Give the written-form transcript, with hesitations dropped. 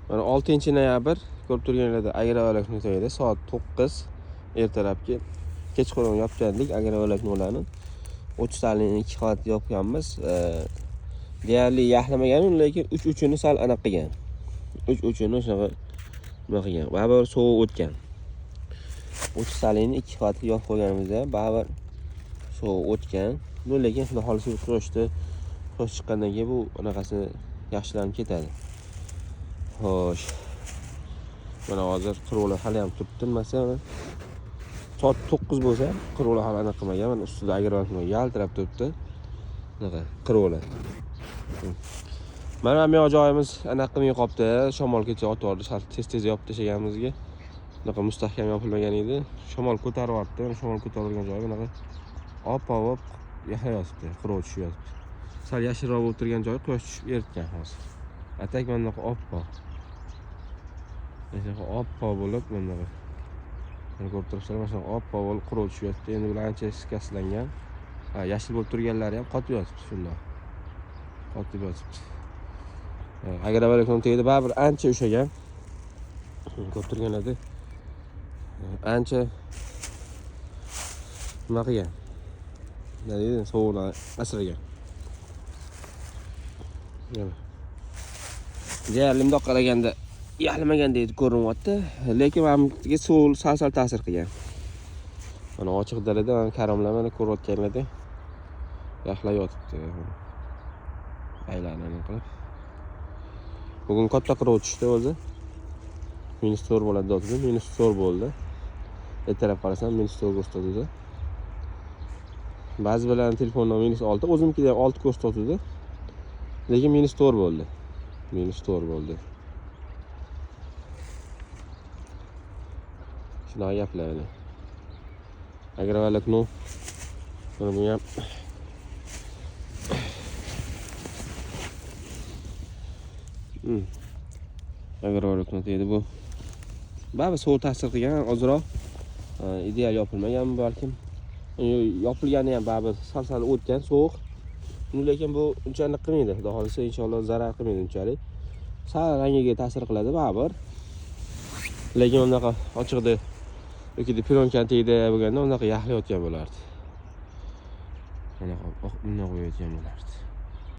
Mana 6-noyabr ko'rib turganingizda Agrovalak nuqtayida soat 9 ertalabki kechqurun yopgandik Agrovalak nuqtani. 30 talikni 2 qavat yopganmiz. Deyarli yaxlamagan, lekin 3 uchini sal aniq qilgan. 3 uchini shunaqa nima qilgan. Baribir sovuq o'tgan. 30 talikni 2 qavat yopib qo'yganimizda baribir sovuq o'tgan. Lekin shuni holisi quyoshda quyosh chiqqandan keyin bu anaqasi yaxshilanib ketadi. Xo'sh. Mana hozir qirovlar hali ham turibdi. Masalan, soat 9 bo'lsa, qirovlar hali aniq qilmagan. Mana ustida Agrovalak yaltirab turibdi. Bunaqa qirovlar. Mana bu yoq joyimiz aniq qilmay qolibdi. Shamol kecha o'tib tez-tez yopib tashlaganimizga. Bunaqa mustahkam yopilmagan edi. Shamol ko'tarib yubordi. Shamol ko'tarilgan joyi bunaqa op-op yaxlayotibdi, qirov tushyapti. Sal yashilroq o'tirgan joyi quyosh tushib eritgan hozir. Atak mana bunaqa op-op. Mana op-op bo'lib bunaqa. Mana ko'rib turibsizlar, mana op-op bo'lib qirov tushyapti. Endi bular ancha shikastlangan. Yashil bo'lib turganlari ham qotib yotibdi shundoq. Qotib yotibdi. Agrovalak nuqtayida baribir ancha ushagan. Ko'rib turganlarda ancha nima qilgan. Nima deydi? Sovuqdan asragan. Deyarli bundoq qaraganda yaxlamagandek ko'rinyapti, lekin menga sovuq sal ta'sir qilgan. Mana ochiq dalada mana karamlar mana ko'rayotganlarda yaxlayotibdi. Aylanani qilib. Bugun katta qirov tushdi o'zi. -4 bo'ladi debdi, -4 bo'ldi. Ertalab qarasam -4 ko'rsatadi. Ba'zi bilan telefonda -6, o'zimnikida ham 6 ko'rsatadi. Lekin -4 bo'ldi. -4 bo'ldi. Shunaqa gaplar. Agrovalak nu. Mana bu ham Agrovalak nu deydi bu. Baribir sovuq ta'sir qilgan, ozroq ideal yopilmagan balkim. Yopilgani ham baribir sal o'tgan, sovuq. Lekin bu uncha aniq qilmaydi. Xudo xolisa inshaalloh zarar qilmaydi unchalik. Sal rangiga ta'sir qiladi baribir. Lekin unaqa ochiqda yoki plyonka tegdi bo'lganda unaqa yaxlayotgan bo'lardi. Unaqa qo'yayotgan bo'lardi.